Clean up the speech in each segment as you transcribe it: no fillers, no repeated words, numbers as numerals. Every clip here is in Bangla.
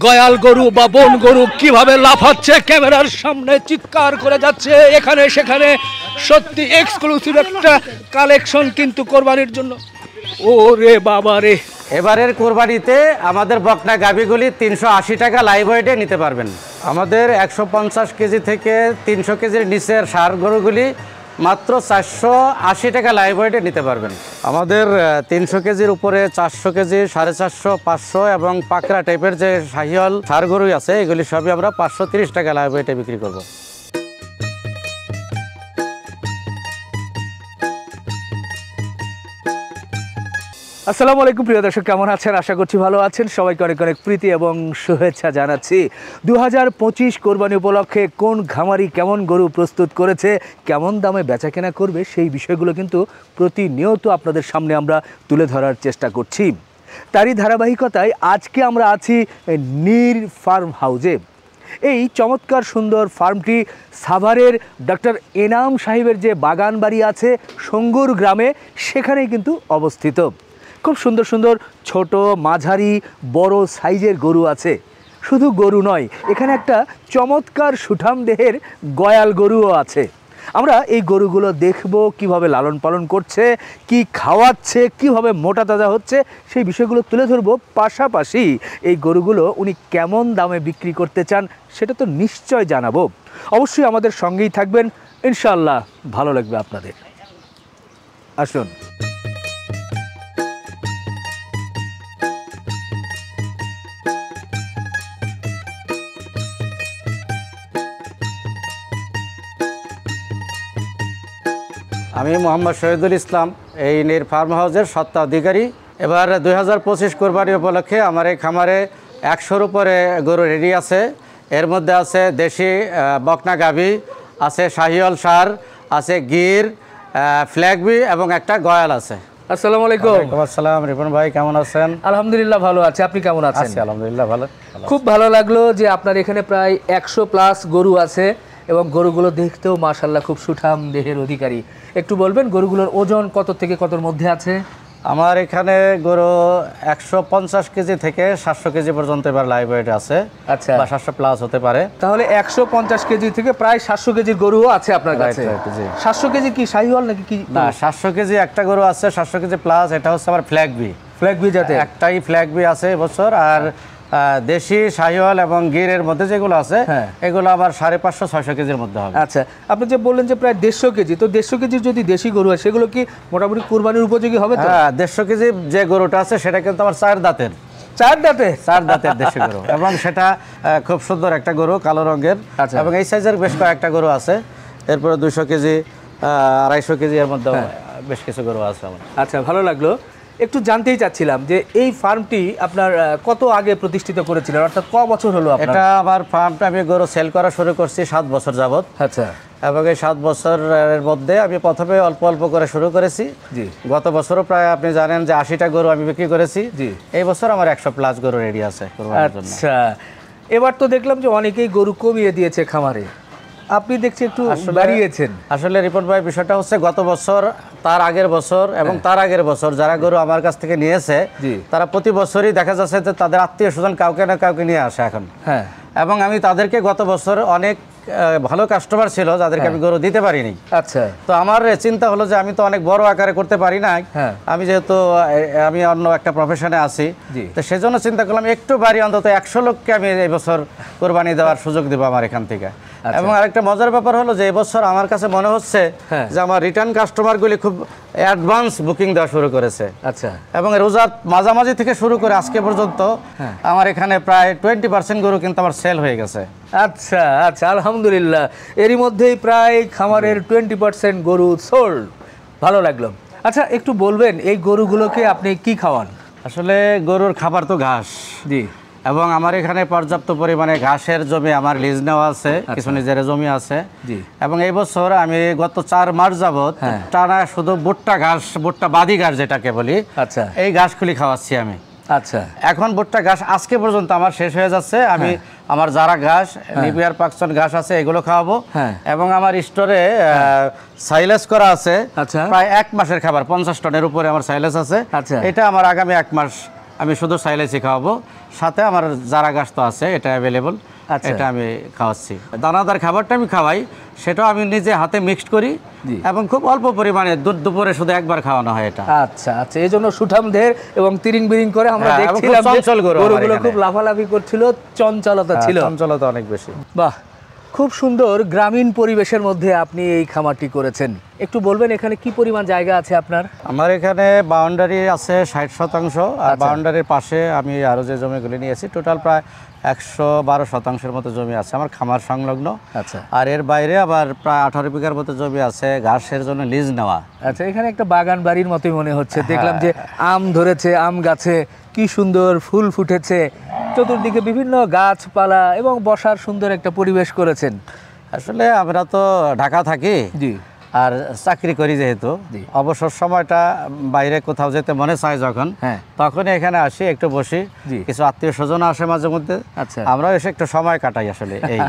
গয়াল গরু বা বন গরু কিভাবে লাফাচ্ছে ক্যামেরার সামনে, চিৎকার করে যাচ্ছে এখানে সেখানে। সত্যি এক্সক্লুসিভ একটা কালেকশন কিন্তু কোরবানির জন্য। ওরে বাবা রে, এবারের কোরবানিতে আমাদের বকনা গাভীগুলি 380 টাকা লাইভ ওয়েটে নিতে পারবেন। আমাদের 150 কেজি থেকে 300 কেজির নিচের ষাঁড় গরুগুলি মাত্র 480 টাকা লাইভ ওয়েটে নিতে পারবেন। আমাদের 300 কেজির উপরে 400 কেজি, 450, 500 এবং পাকড়া টাইপের যে শাহিওয়াল ষাঁড় গরু আছে এগুলি সবই আমরা 530 টাকা লাইভ ওয়েটে বিক্রি করব। আসসালামু আলাইকুম প্রিয় দর্শক, কেমন আছেন? আশা করছি ভালো আছেন। সবাইকে অনেক অনেক প্রীতি এবং শুভেচ্ছা জানাচ্ছি। 2025 কোরবানি উপলক্ষে কোন খামারি কেমন গরু প্রস্তুত করেছে, কেমন দামে বেচাকেনা করবে, সেই বিষয়গুলো কিন্তু প্রতিনিয়ত আপনাদের সামনে আমরা তুলে ধরার চেষ্টা করছি। তারই ধারাবাহিকতায় আজকে আমরা আছি নীর ফার্ম হাউজে। এই চমৎকার সুন্দর ফার্মটি সাভারের ডক্টর এনাম সাহেবের যে বাগান বাড়ি আছে সঙ্গুর গ্রামে, সেখানেই কিন্তু অবস্থিত। খুব সুন্দর সুন্দর ছোট, মাঝারি, বড় সাইজের গরু আছে। শুধু গরু নয়, এখানে একটা চমৎকার সুঠাম দেহের গয়াল গরুও আছে। আমরা এই গরুগুলো দেখব, কিভাবে লালন পালন করছে, কি খাওয়াচ্ছে, কিভাবে মোটা তাজা হচ্ছে, সেই বিষয়গুলো তুলে ধরবো। পাশাপাশি এই গরুগুলো উনি কেমন দামে বিক্রি করতে চান সেটা তো নিশ্চয় জানাবো। অবশ্যই আমাদের সঙ্গেই থাকবেন, ইনশাআল্লাহ ভালো লাগবে আপনাদের। আসুন। আমি মোহাম্মদ শহীদুল ইসলাম, এই নীর ফার্ম হাউসের স্বত্বাধিকারী। এবার 2025 কোরবানি উপলক্ষে আমার এই খামারে 100-র উপরে গরু রেডি আছে। এর মধ্যে আছে দেশি বকনা গাভী, আছে শাহিওয়াল ষাঁড়, আছে গির, ফ্ল্যাগবি এবং একটা গয়াল আছে। আসসালামু আলাইকুম। ওয়ালাইকুম আসসালাম। রিপন ভাই কেমন আছেন? আলহামদুলিল্লাহ ভালো আছে, আপনি কেমন আছেন? আলহামদুলিল্লাহ ভালো। খুব ভালো লাগলো যে আপনার এখানে প্রায় 100+ গরু আছে এবং গরুগুলো দেখতেও মাশাআল্লাহ খুব সুঠাম দেহের অধিকারী। একটু বলবেন গরুগুলোর ওজন কত থেকে কতর মধ্যে আছে? আমার এখানে গরু 150 কেজি থেকে 700 কেজি পর্যন্ত এবার লাইভ ওয়েট আছে। আচ্ছা, বা 700+ হতে পারে। তাহলে 150 কেজি থেকে প্রায় 700 কেজির গরুও আছে আপনার কাছে। 700 কেজি কি শাহিওয়াল নাকি কি? না, 700 কেজি একটা গরু আছে, 700 কেজি প্লাস। এটা হচ্ছে আমার ফ্ল্যাগবি। ফ্ল্যাগবি জাতে একটাই ফ্ল্যাগবি আছে এবছর। আর দেশি শাহিওয়াল এবং গিরের মধ্যে যেগুলো আছে এগুলো আবার 550-600 কেজির মধ্যে হবে। আচ্ছা, আপনি যে বললেন যে প্রায় 150 কেজি, তো 150 কেজির যদি দেশি গরু হয় সেগুলো কি মোটামুটি কুরবানির উপযোগী হবে? তো হ্যাঁ, 150 কেজি যে গরুটা আছে সেটা কিন্তু আমার 4 দাঁতের। 4 দাঁতের দেশি গরু এবং সেটা খুব সুন্দর একটা গরু, কালো রঙের। এবং এই সাইজের বেশ কয়েকটা গরু আছে। এরপরে 200 কেজি, 250 কেজি এর মধ্যে বেশ কিছু গরু আছে আমার। আচ্ছা, ভালো লাগলো। একটু জানতেই চাচ্ছিলাম যে এই ফার্মটি আপনার কত আগে প্রতিষ্ঠিত করেছিলেন, অর্থাৎ ক বছর হলো আপনার? এটা আমার ফার্মটা আমি গরু সেল করা শুরু করছি 7 বছর যাবত। আচ্ছা, এবং এই 7 বছরের মধ্যে আমি প্রথমে অল্প অল্প করে শুরু করেছি। জি, গত বছরও প্রায় আপনি জানেন যে 80টা গরু আমি বিক্রি করেছি। জি, এই বছর আমার 100+ গরু রেডি আছে কুরবানির জন্য। আচ্ছা, এবার তো দেখলাম যে অনেকেই গরু কমিয়ে দিয়েছে খামারে, আপনি দেখছি একটু বাড়িয়েছেন। আসলে রিপোর্ট ভাই, বিষয়টা হচ্ছে গত বছর, তার আগের বছর এবং তার আগের বছর যারা গরু আমার কাছ থেকে নিয়েছে তারা প্রতি বছরই দেখা যাচ্ছে যে তাদের আত্মীয় স্বজন কাউকে না কাউকে নিয়ে আসে এখন। হ্যাঁ, এবং আমি তাদেরকে গত বছর অনেক ভালো কাস্টমার ছিল যাদেরকে আমি গরু দিতে পারিনি। আচ্ছা, তো আমার চিন্তা হলো যে আমি তো অনেক বড় আকারে করতে পারি না, আমি যেহেতু আমি অন্য একটা প্রফেশনে আছি, তো সেজন্য চিন্তা করলাম একটু বাড়ি অন্তত 100 লোককে আমি এই বছর কোরবানি দেওয়ার সুযোগ দেবো আমার এখান থেকে। এবং আরেকটা মজার ব্যাপার হলো যে এবছর আমার কাছে মনে হচ্ছে যে আমার রিটার্ন কাস্টমারগুলি খুব অ্যাডভান্স বুকিং দেওয়া শুরু করেছে। আচ্ছা, এবং রোজার মাঝামাঝি থেকে শুরু করে আজকে পর্যন্ত আমার এখানে প্রায় 20% গরু কিন্তু আমার সেল হয়ে গেছে। আচ্ছা আচ্ছা, আলহামদুলিল্লাহ। এরই মধ্যেই প্রায় খামারের 20% গরু সোল্ড। ভালো লাগলো। আচ্ছা, একটু বলবেন এই গরুগুলোকে আপনি কি খাওয়ান? আসলে গরুর খাবার তো ঘাস। জি, এবং আমার এখানে পর্যাপ্ত পরিমাণে ঘাসের জমি আমার লিজ নেওয়া আছে, কিছু নিজের জমি আছে। জি, এবং এই বছর আমি গত 4 মাস যাবত টানা শুধু ভুট্টা ঘাস, ভুট্টা বাদি ঘাস যেটাকে বলি, আচ্ছা, এই ঘাসগুলি খাওয়াচ্ছি আমি। আচ্ছা, এখন ভুট্টা ঘাস আজকে পর্যন্ত আমার শেষ হয়ে যাচ্ছে। আমি আমার যারা ঘাস, নিবিয়ার পাকসন ঘাস আছে এগুলো খাওয়াবো। এবং আমার স্টোরে সাইলেজ করা আছে প্রায় 1 মাসের খাবার, 50 টনের উপরে আমার সাইলেজ আছে। এটা আমার আগামী 1 মাস আমি শুধু সাইলেসি খাওয়াবো, সাথে আমার জারা ঘাস তো আছে, এটা অ্যাভেলেবল, এটা আমি খাওয়াচ্ছি। দানাদার খাবারটা আমি খাওয়াই, সেটাও আমি নিজে হাতে মিক্সড করি এবং খুব অল্প পরিমাণে, দুপুরে শুধু একবার খাওয়ানো হয় এটা। আচ্ছা আচ্ছা, এই জন্য সুঠাম ঢের এবং তিরিং বিরিং করে আমরা দেখছিলাম চঞ্চল গরুগুলো খুব লাফালাফি করছিল, চঞ্চলতা ছিল, চঞ্চলতা অনেক বেশি। বাহ, খুব সুন্দর গ্রামীণ পরিবেশের মধ্যে আপনি এই খামারটি করেছেন। একটু বলবেন এখানে কি পরিমাণ জায়গা আছে আপনার? আমার এখানে বাউন্ডারি আছে 60%, আর বাউন্ডারির পাশে আমি আরও যে জমিগুলি নিয়েছি টোটাল প্রায় 112% মতো জমি আছে আমার খামার সংলগ্ন। আচ্ছা, আর এর বাইরে আবার প্রায় 18 বিঘার মতো জমি আছে ঘাসের জন্য লিজ নেওয়া। আচ্ছা, এখানে একটা বাগান বাড়ির মতোই মনে হচ্ছে। দেখলাম যে আম ধরেছে, আম গাছে কি সুন্দর ফুল ফুটেছে, চতুর্দিকে বিভিন্ন গাছপালা এবং বসার সুন্দর একটা পরিবেশ করেছেন। আসলে আমরা তো ঢাকা থাকি, জি, আর চাকরি করি যেহেতু, অবসর সময়টা বাইরে কোথাও যেতে মনে চায় যখন, তখনই এখানে আসি, একটু বসি, কিছু আত্মীয় স্বজন আসে মাঝে মধ্যে, আমরাও এসে একটু সময় কাটাই আসলে এই।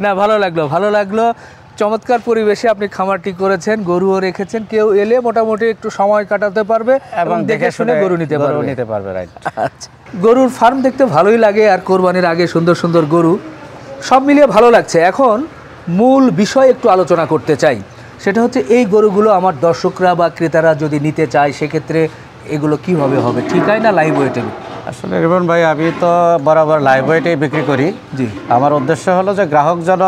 না, ভালো লাগলো, ভালো লাগলো। চমৎকার পরিবেশে আপনি খামারটি করেছেন, গরুও রেখেছেন, কেউ এলে মোটামুটি একটু সময় কাটাতে পারবে এবং দেখে শুনে গরু নিতে পারবে। রাইট। আচ্ছা, গরুর ফার্ম দেখতে ভালোই লাগে, আর কোরবানির আগে সুন্দর সুন্দর গরু, সব মিলিয়ে ভালো লাগছে। এখন মূল বিষয় একটু আলোচনা করতে চাই, সেটা হচ্ছে এই গরুগুলো আমার দর্শকরা বা ক্রেতারা যদি নিতে চায় সেক্ষেত্রে এগুলো কিভাবে হবে, ঠিকায় না লাইভ ওয়েটে? আসলে রিপন ভাই, আমি তো বরাবর লাইভ ওয়েটেই বিক্রি করি। জি, আমার উদ্দেশ্য হলো যে গ্রাহক যেন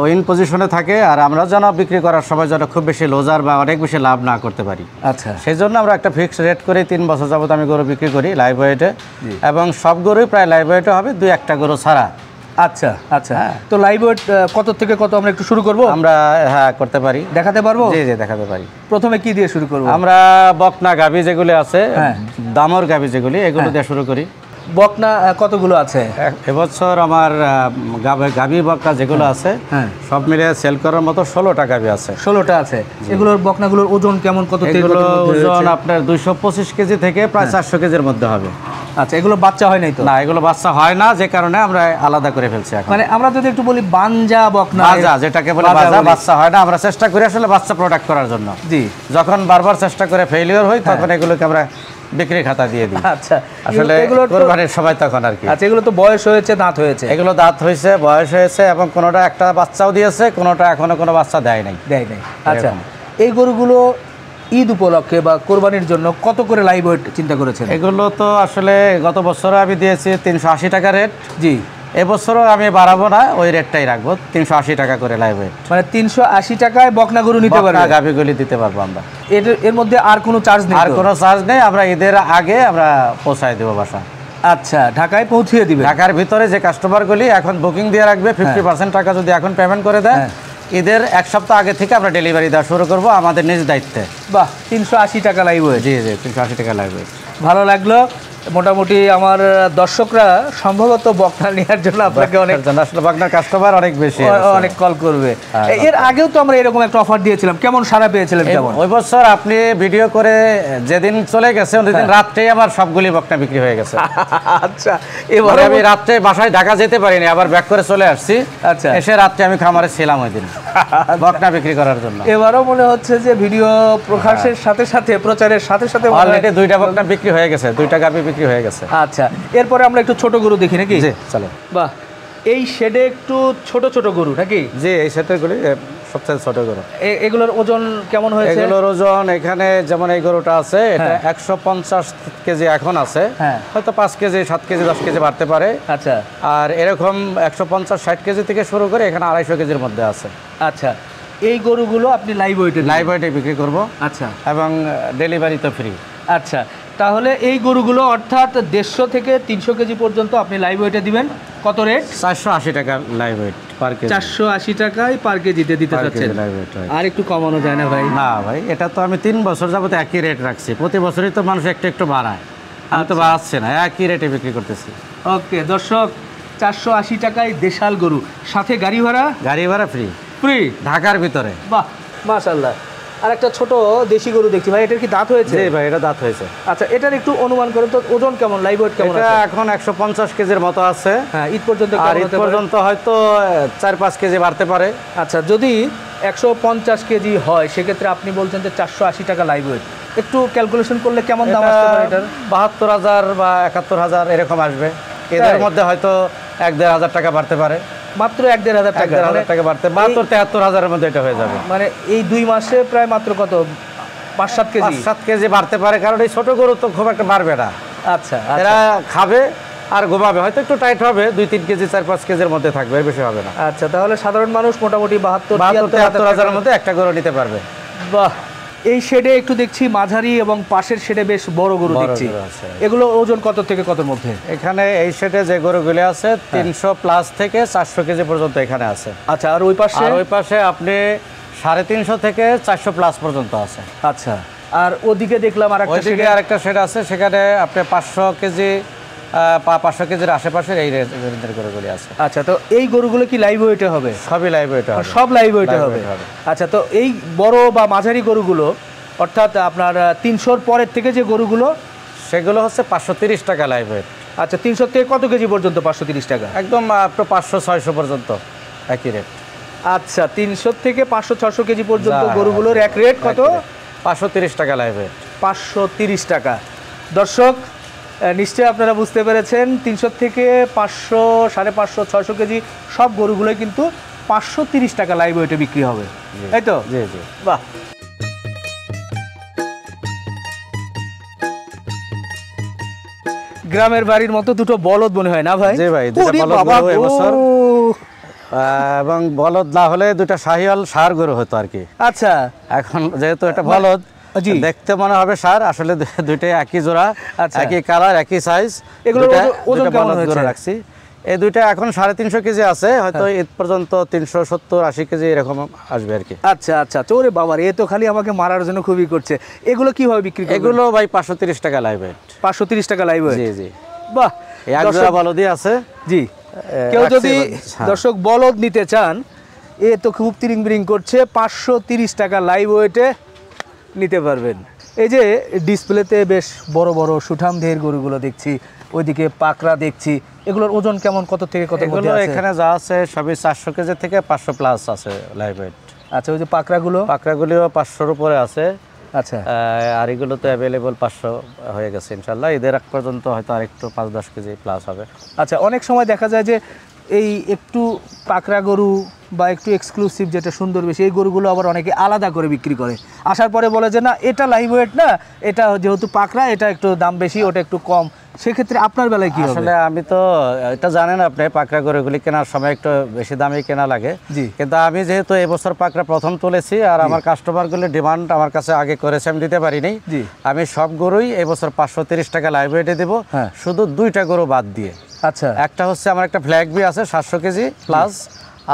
উইন পজিশনে থাকে, আর আমরা যেন বিক্রি করার সময় যেন খুব বেশি লোজার বা অনেক বেশি লাভ না করতে পারি। আচ্ছা, সেই জন্য আমরা একটা ফিক্সড রেট করে 3 বছর যাবত আমি গরু বিক্রি করি লাইভ ওয়েটে, এবং সব গরুই প্রায় লাইভ ওয়েটে হবে, 2-1টা গরু ছাড়া। আচ্ছা আচ্ছা, তো লাইভ ওয়েট কত থেকে কত আমরা একটু শুরু করব? আমরা করতে পারি, দেখাতে পারবো? জি জি, দেখাতে পারি। প্রথমে কি দিয়ে শুরু করব? আমরা বকনা গাভী যেগুলি আছে, দামর গাভী যেগুলি, এগুলো দিয়ে শুরু করি। বকনা কতগুলো আছে এবছর? আমার গাভী বকনা যেগুলো আছে সব মিলে সেল করার মতো 16টা গাভী আছে। 16টা আছে। এগুলোর বকনাগুলোর ওজন কেমন, কত? এগুলো ওজন আপনার 225 কেজি থেকে প্রায় 400 কেজির মধ্যে হবে। আচ্ছা, এগুলো বাচ্চা হয় নাই তো? না, এগুলো বাচ্চা হয় না, যে কারণে আমরা আলাদা করে ফেলছি এখন। মানে আমরা যদি একটু বলি বানজা বকনা, বাজা যেটাকে বলে, বাচ্চা হয় না, আমরা চেষ্টা করি আসলে বাচ্চা প্রোডাক্ট করার জন্য। জি, যখন বারবার চেষ্টা করে ফেলিওর হয় তখন এগুলোকে আমরা বিক্রি খাতা দিয়ে দিই। আচ্ছা, আসলে কোরবানির সময় তখন আর কি। আচ্ছা, এগুলো তো বয়স হয়েছে, দাঁত হয়েছে? এগুলো দাঁত হয়েছে, বয়স হয়েছে, এবং কোনোটা একটা বাচ্চাও দিয়েছে, কোনোটা এখনো কোনো বাচ্চা দেয় নাই। আচ্ছা, এই গরুগুলো ঈদ উপলক্ষে বা কোরবানির জন্য কত করে লাইভ ওয়েট চিন্তা করেছেন? এগুলো তো আসলে গত বছরও আমি দিয়েছি 380 টাকা রেট। জি, এবছরও আমি বাড়াবো না, ওই রেটটাই রাখবো, 380 টাকা করে লাইভ ওয়েট। মানে 380 টাকায় বকনা গরু নিতে পারবো, গাভীগুলি দিতে পারবো আমরা। এর মধ্যে আর কোনো চার্জ নেই? আর কোনো চার্জ নেই, আমরা ঈদের আগে আমরা পৌঁছায় দেবো বাসা। আচ্ছা, ঢাকায় পৌঁছিয়ে দিবে? ঢাকার ভিতরে যে কাস্টমারগুলি এখন বুকিং দিয়ে রাখবে, 50% টাকা যদি এখন পেমেন্ট করে দেয়, ঈদের 1 সপ্তাহ আগে থেকে আমরা ডেলিভারি দেওয়া শুরু করবো আমাদের নিজ দায়িত্বে। বাহ, 380 টাকা লাইভ ওয়েট? জি জি, 380 টাকা লাইভ ওয়েট। ভালো লাগলো। মোটামুটি আমার দর্শকরা সম্ভবত বকনা নেওয়ার জন্য আপনাকে অনেক, আসলে বকনার কাস্টমার অনেক বেশি, অনেক কল করবে। এর আগেও তো আমরা এরকম একটা অফার দিয়েছিলাম, কেমন সাড়া পেয়েছিলেন? কেমন? ওই বছর আপনি ভিডিও করে যেদিন চলে গেছে ওই দিন রাত্রেই আমার সবগুলি বকনা বিক্রি হয়ে গেছে। আচ্ছা, এবারে আমি রাত্রে বাসায় ঢাকা যেতে পারিনি, আবার ব্যাক করে চলে আসছি। আচ্ছা, এসে রাত্রে আমি খামারে ছিলাম ওই দিন বকনা বিক্রি করার জন্য। এবারও মনে হচ্ছে যে ভিডিও প্রকাশের সাথে সাথে, প্রচারের সাথে সাথে অলরেডি 2টা বকনা বিক্রি হয়ে গেছে, 2টা গাভী বিক্রি হয়ে গেছে। আচ্ছা, এরপরে আমরা একটু ছোট গরু দেখি নাকি? জি, চলো। বাহ, এই শেডে একটু ছোট ছোট গরু নাকি? জি, এই সেটেরগুলি সবচেয়ে ছোট গরু। এগুলোর ওজন কেমন হয়েছে? এগুলোর ওজন এখানে যেমন এই গরুটা আছে, এটা 150 কেজি এখন আছে, হয়তো 5 কেজি, 7 কেজি, 10 কেজি বাড়তে পারে। আচ্ছা, আর এরকম 150-60 কেজি থেকে শুরু করে এখানে 250 কেজির মধ্যে আছে। আচ্ছা, এই গরুগুলো আপনি লাইভ ওয়েটে বিক্রি করব। আচ্ছা, এবং ডেলিভারি তো ফ্রি। আচ্ছা, তাহলে এই গরুগুলো অর্থাৎ 150 থেকে 300 কেজি পর্যন্ত আপনি লাইভ ওয়েটে দিবেন। কত রেট? 480 টাকা লাইভ ওয়েট পার কেজি। 480 টাকায় পার কেজিতে দিতে চাচ্ছেন? আর একটু কমানো যায় না ভাই? না ভাই, এটা তো আমি 3 বছর যাবত একই রেট রাখছি, প্রতি বছরই তো মানুষ একটু একটু বাড়ায়, আমি তো বাড়াচ্ছি না, একই রেটে বিক্রি করতেছি। ওকে দর্শক, 480 টাকায় দেশাল গরু, সাথে গাড়ি ভাড়া ফ্রি ঢাকার ভিতরে। বাহ, মাশাআল্লাহ। আর একটা ছোট দেশি গরু দেখছি ভাই, এটার কি দাঁত হয়েছে? জি ভাই, এটা দাঁত হয়েছে। আচ্ছা, এটার একটু অনুমান করেন তো, ওজন কেমন, লাইভ ওয়েট কেমন? এটা এখন 150 কেজির মতো আছে। হ্যাঁ, ঈদ পর্যন্ত হয়তো 4-5 কেজি বাড়তে পারে। আচ্ছা, যদি 150 কেজি হয় সেক্ষেত্রে আপনি বলছেন যে 480 টাকা লাইভ ওয়েট, একটু ক্যালকুলেশন করলে কেমন দাম আসতে পারে এটার? ৭২,০০০ বা ৭১,০০০ এরকম আসবে। এদের মধ্যে হয়তো ১-১,৫০০ টাকা বাড়তে পারে। মাত্র ১-১,৫০০ টাকা? ১,৫০০ টাকা বাড়তে, ৭২-৭৩,০০০ মধ্যে এটা হয়ে যাবে। মানে এই ২ মাসে প্রায় মাত্র কত ৫-৭ কেজি? ৫-৭ কেজি বাড়তে পারে, কারণ এই ছোট গরু তো খুব একটা বাড়বে না। আচ্ছা, এরা খাবে আর ঘুমাবে, হয়তো একটু টাইট হবে, ২-৩ কেজি ৪-৫ কেজির মধ্যে থাকবে, এর বেশি হবে না। আচ্ছা, তাহলে সাধারণ মানুষ মোটামুটি ৭২-৭৩,০০০ মধ্যে একটা গরু নিতে পারবে। বাহ। এই শেডে একটু দেখছি মাঝারি এবং পাশের শেডে বেশ বড় গরু দেখছি, এগুলো ওজন কত থেকে কতর মধ্যে? এখানে এই শেডে যে গরুগুলি আছে ৩০০ প্লাস থেকে ৪০০ কেজি পর্যন্ত এখানে আছে। আচ্ছা, আর ওই পাশে আপনি ৩৫০ থেকে ৪০০ প্লাস পর্যন্ত আছে। আচ্ছা, আর ওদিকে দেখলাম আরেকটা শেড আছে, সেখানে আপনি ৫০০ কেজি ৫০০ কেজির আশেপাশের এই রেঞ্জের গরুগুলি আছে। আচ্ছা, তো এই গরুগুলো কি লাইভ ওয়েটে হবে? সবই লাইভ ওয়েটে হবে। সব লাইভ ওয়েটে হবে। আচ্ছা, তো এই বড় বা মাঝারি গরুগুলো, অর্থাৎ আপনার ৩০০-র পরের থেকে যে গরুগুলো, সেগুলো হচ্ছে ৫৩০ টাকা লাইভ ওয়েট। আচ্ছা, ৩০০ থেকে কত কেজি পর্যন্ত ৫৩০ টাকা? একদম ৫০০-৬০০ পর্যন্ত একই রেট। আচ্ছা, ৩০০ থেকে ৫০০-৬০০ কেজি পর্যন্ত গরুগুলোর এক রেট কত? ৫৩০ টাকা লাইভ ওয়েট। ৫৩০ টাকা। দর্শক, নিশ্চয়ই আপনারা বুঝতে পেরেছেন, ৩০০ থেকে ৫০০, ৫৫০, ৬০০ কেজি সব গরুগুলোই কিন্তু ৫৩০ টাকা লাইভ ওয়েটে বিক্রি হবে, তাই তো? জি জি। বাহ। গ্রামের বাড়ির মতো দুটো বলদ মনে হয় না ভাই? জি ভাই, দুটো বলদ এবছর, এবং বলদ না হলে দুটো শাহিওয়াল ষাঁড় গরু হতো আর কি। আচ্ছা, এখন যেহেতু এটা বলদ, দেখতে মনে হবে ষাঁড়, আসলে দুইটাই একই জোড়া, একই কালার, একই সাইজ। এগুলো ওজন কেমন হয়েছে রাখছি? এই দুইটা এখন ৩৫০ কেজি আছে, হয়তো ঈদ পর্যন্ত ৩৭০-৮০ কেজি এরকম আসবে আর কি। আচ্ছা আচ্ছা, ওরে বাবার, এ তো খালি আমাকে মারার জন্য খুবই করছে। এগুলো কিভাবে বিক্রি করবেন? এগুলো ভাই ৫৩০ টাকা লাইভ ওয়েট। ৫৩০ টাকা লাইভ ওয়েট? জি জি। বাহ, এক জোড়া বলদই আছে। জি, কেউ যদি দর্শক বলদ নিতে চান, এ তো খুব তিরিং বিরিং করছে, ৫৩০ টাকা লাইভ ওয়েটে নিতে পারবেন। এই যে ডিসপ্লেতে বেশ বড় বড় সুঠাম দেহের গরুগুলো দেখছি, ওইদিকে পাকড়া দেখছি, এগুলোর ওজন কেমন, কত থেকে কত মধ্যে আছে? এখানে যা আছে সবই ৪০০ কেজি থেকে ৫০০ প্লাস আছে লাইভ ওয়েট। আচ্ছা, ওই যে পাকড়াগুলিও ৫০০-র উপরে আছে। আচ্ছা, আর এগুলো তো অ্যাভেলেবল 500 হয়ে গেছে ইনশাল্লাহ, ঈদের আগ পর্যন্ত হয়তো আরেকটু ৫-১০ কেজি প্লাস হবে। আচ্ছা, অনেক সময় দেখা যায় যে এই একটু পাকড়া গরু বা একটু এক্সক্লুসিভ যেটা সুন্দর বেশি, এই গরুগুলো আবার অনেকে আলাদা করে বিক্রি করে, আসার পরে বলে যে না, এটা লাইভ ওয়েট না, এটা যেহেতু পাকড়া, এটা একটু দাম বেশি, ওটা একটু কম। সেক্ষেত্রে আপনার বেলায় কি হবে? আসলে আমি তো এটা জানেন, আপনি পাকড়া গরুগুলি কেনার সময় একটু বেশি দামে কেনা লাগে। জি। কিন্তু আমি যেহেতু এবছর পাকড়া প্রথম তুলেছি, আর আমার কাস্টমারগুলি ডিমান্ড আমার কাছে আগে করেছে, আমি দিতে পারিনি। জি। আমি সব গরুই এবছর ৫৩০ টাকা লাইভ ওয়েটে দেবো, শুধু ২টা গরু বাদ দিয়ে। আচ্ছা, একটা হচ্ছে আমার একটা ফ্ল্যাগ বি আছে ৭০০ কেজি প্লাস,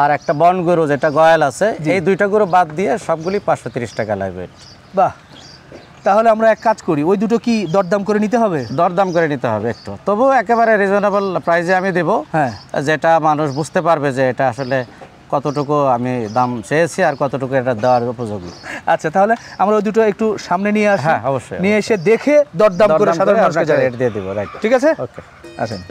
আর একটা বন গরু যেটা গয়াল আছে, এই 2টা গরু বাদ দিয়ে সবগুলি ৫৩০ টাকা লাইভ ওয়েট। বাহ, তাহলে আমরা এক কাজ করি, ওই দুটো কি দরদাম করে নিতে হবে? দরদাম করে নিতে হবে একটু, তবু একেবারে রিজনেবল প্রাইসে আমি দেবো, যেটা মানুষ বুঝতে পারবে যে এটা আসলে কতটুকু আমি দাম চেয়েছি আর কতটুকু এটা দেওয়ার উপযোগী। আচ্ছা, তাহলে আমরা ওই দুটো একটু সামনে নিয়ে আসি। হ্যাঁ, অবশ্যই। নিয়ে এসে দেখে দরদাম করে সাধারণ মানুষকে রেট দিয়ে দিব। রাইট, ঠিক আছে, ওকে, আসেন।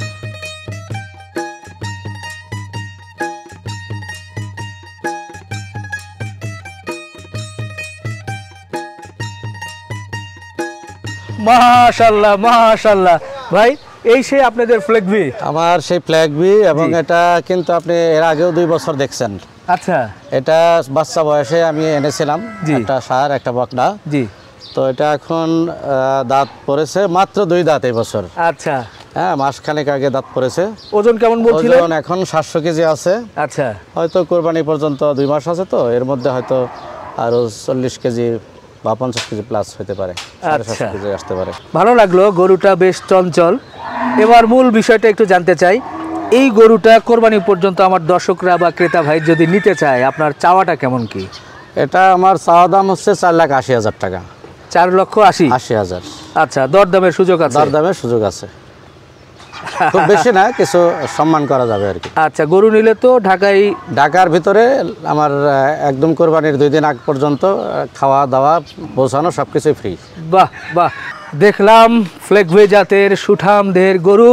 মাশাআল্লাহ মাশাআল্লাহ ভাই, এই সেই আপনাদের ফ্ল্যাগ বি? আমার সেই ফ্ল্যাগ বি, এবং এটা কিন্তু আপনি এর আগেও 2 বছর দেখছেন। আচ্ছা, এটা বাচ্চা বয়সে আমি এনেছিলাম, একটা ষাঁড় একটা বকনা। জি। তো এটা এখন দাঁত পড়েছে, মাত্র 2 দাঁত এই বছর। আচ্ছা, হ্যাঁ, মাসখানেক আগে দাঁত পড়েছে। ওজন কেমন বলছিলেন? ওজন এখন ৭০০ কেজি আছে। আচ্ছা, হয়তো কোরবানি পর্যন্ত 2 মাস আছে, তো এর মধ্যে হয়তো আরো 40 কেজি বা 50 কেজি প্লাস হতে পারে, 7.5 কেজি আসতে পারে। ভালো লাগলো, গরুটা বেশ চঞ্চল। এবার মূল বিষয়টা একটু জানতে চাই, এই গরুটা কোরবানি পর্যন্ত আমার দর্শকরা বা ক্রেতা ভাই যদি নিতে চায়, আপনার চাওয়াটা কেমন কি? এটা আমার চাওয়া দাম হচ্ছে 4,80,000 টাকা। 4,80,000? আচ্ছা, দরদামের সুযোগ আছে? দরদামের সুযোগ আছে, খুব বেশি না, কিছু সম্মান করা যাবে আর কি। আচ্ছা, গরু নিলে তো ঢাকার ভিতরে আমার একদম কোরবানির 2 দিন আগ পর্যন্ত খাওয়া দাওয়া পৌঁছানো সবকিছুই ফ্রি। বাহ বাহ, দেখলাম ফ্ল্যাগওয়ে জাতের সুঠাম দেহের গরু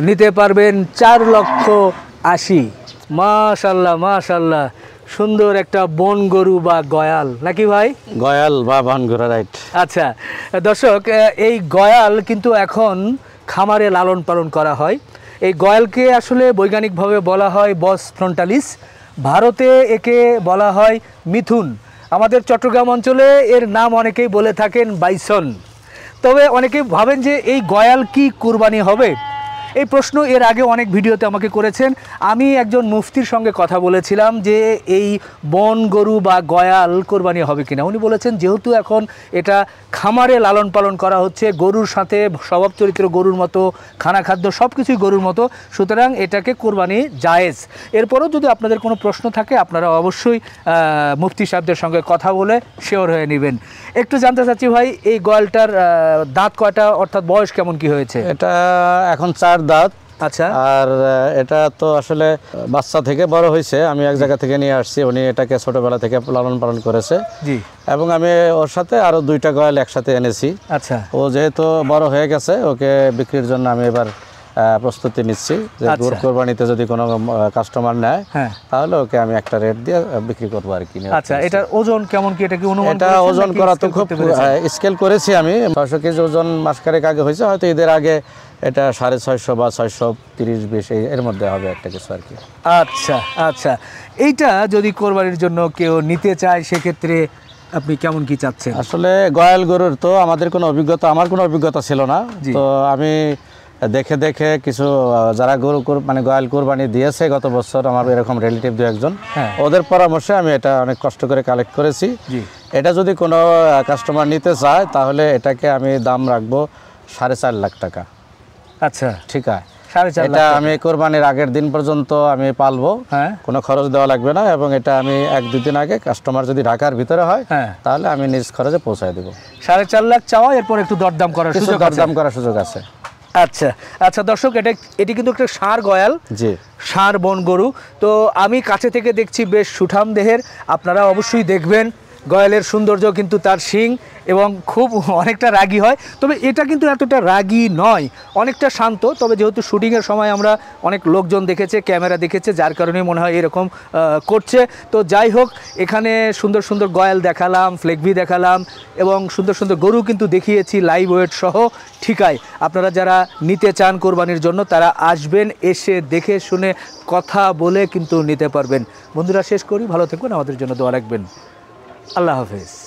নিতে পারবেন 4,80,000। মাশাআল্লাহ মাশাআল্লাহ, সুন্দর একটা বন গরু বা গয়াল নাকি ভাই? গয়াল বা বানগোরা, রাইট। আচ্ছা দর্শক, এই গয়াল কিন্তু এখন খামারে লালন পালন করা হয়। এই গয়ালকে আসলে বৈজ্ঞানিকভাবে বলা হয় বস ফ্রন্টালিস, ভারতে একে বলা হয় মিথুন, আমাদের চট্টগ্রাম অঞ্চলে এর নাম অনেকেই বলে থাকেন বাইসন। তবে অনেকেই ভাবেন যে এই গয়াল কি কুরবানি হবে, এই প্রশ্ন এর আগে অনেক ভিডিওতে আমাকে করেছেন। আমি একজন মুফতির সঙ্গে কথা বলেছিলাম যে এই বন গরু বা গয়াল কোরবানি হবে কিনা। উনি বলেছেন যেহেতু এখন এটা খামারে লালন পালন করা হচ্ছে, গরুর সাথে স্বভাব চরিত্র গরুর মতো, খানা খাদ্য সব কিছুই গরুর মতো, সুতরাং এটাকে কোরবানি জায়েজ। এরপরও যদি আপনাদের কোনো প্রশ্ন থাকে আপনারা অবশ্যই মুফতি সাহেবদের সঙ্গে কথা বলে শিওর হয়ে নেবেন। একটু জানতে চাচ্ছি ভাই, এই গয়ালটার দাঁত কয়টা, অর্থাৎ বয়স কেমন কি হয়েছে? এটা এখন 4 দাঁত। আচ্ছা। আর এটা তো আসলে বাচ্চা থেকে বড় হয়েছে, আমি এক জায়গা থেকে নিয়ে আসছি, উনি এটাকে ছোটবেলা থেকে লালন পালন করেছে। জি। এবং আমি ওর সাথে আরো 2টা গয়াল একসাথে এনেছি। আচ্ছা। ও যেহেতু বড় হয়ে গেছে, ওকে বিক্রির জন্য আমি এবার প্রস্তুতি নিচ্ছি যে গরু কোরবানিতে যদি কোনো কাস্টমার নেয় তাহলে ওকে আমি একটা রেট দিয়ে বিক্রি করবো আর কি। আচ্ছা, এটার ওজন কেমন কি, এটা কি অনুমান? এটা ওজন করা তো খুব স্কেল করেছি আমি, 600 কেজি ওজন মাসখানেক আগে হয়েছে, হয়তো ঈদের আগে এটা 650 বা 630-20 এর মধ্যে হবে একটা কিছু আর কি। আচ্ছা আচ্ছা, এইটা যদি কোরবানির জন্য কেউ নিতে চায় সেক্ষেত্রে আপনি কেমন কি চাচ্ছেন? আসলে গয়াল গরুর তো আমাদের কোনো অভিজ্ঞতা, আমার কোনো অভিজ্ঞতা ছিল না, তো আমি দেখে দেখে কিছু যারা গরু মানে গয়াল কোরবানি দিয়েছে গত বছর, আমার এরকম রিলেটিভ 2-1 ওদের পরামর্শে আমি এটা অনেক কষ্ট করে কালেক্ট করেছি। এটা যদি কোনো কাস্টমার নিতে চায় তাহলে এটাকে আমি দাম রাখবো 4.5 লাখ টাকা। আচ্ছা, ঠিক আছে। এটা আমি কোরবানির আগের দিন পর্যন্ত আমি পালবো, কোনো খরচ দেওয়া লাগবে না, এবং এটা আমি 1-2 দিন আগে কাস্টমার যদি ঢাকার ভিতরে হয় তাহলে আমি নিজ খরচে পৌঁছায় দেবো। 4.5 লাখ চাওয়া, এরপর একটু দরদাম করার সুযোগ আছে। আচ্ছা আচ্ছা দর্শক, এটি কিন্তু একটা ষাঁড় গয়াল, জি, ষাঁড় বন গরু। তো আমি কাছে থেকে দেখছি বেশ সুঠাম দেহের, আপনারা অবশ্যই দেখবেন। গয়ালের সৌন্দর্য কিন্তু তার শিং, এবং খুব অনেকটা রাগী হয়, তবে এটা কিন্তু এতটা রাগী নয়, অনেকটা শান্ত। তবে যেহেতু শুটিংয়ের সময় আমরা অনেক লোকজন দেখেছে, ক্যামেরা দেখেছে, যার কারণে মনে হয় এরকম করছে। তো যাই হোক, এখানে সুন্দর সুন্দর গয়াল দেখালাম, ফ্লেগবি দেখালাম, এবং সুন্দর সুন্দর গরু কিন্তু দেখিয়েছি লাইভ ওয়েট সহ। ঠিকায় আপনারা যারা নিতে চান কোরবানির জন্য তারা আসবেন, এসে দেখে শুনে কথা বলে কিন্তু নিতে পারবেন। বন্ধুরা, শেষ করি, ভালো থাকবেন, আমাদের জন্য দোয়া রাখবেন। আল্লাহ হাফেজ।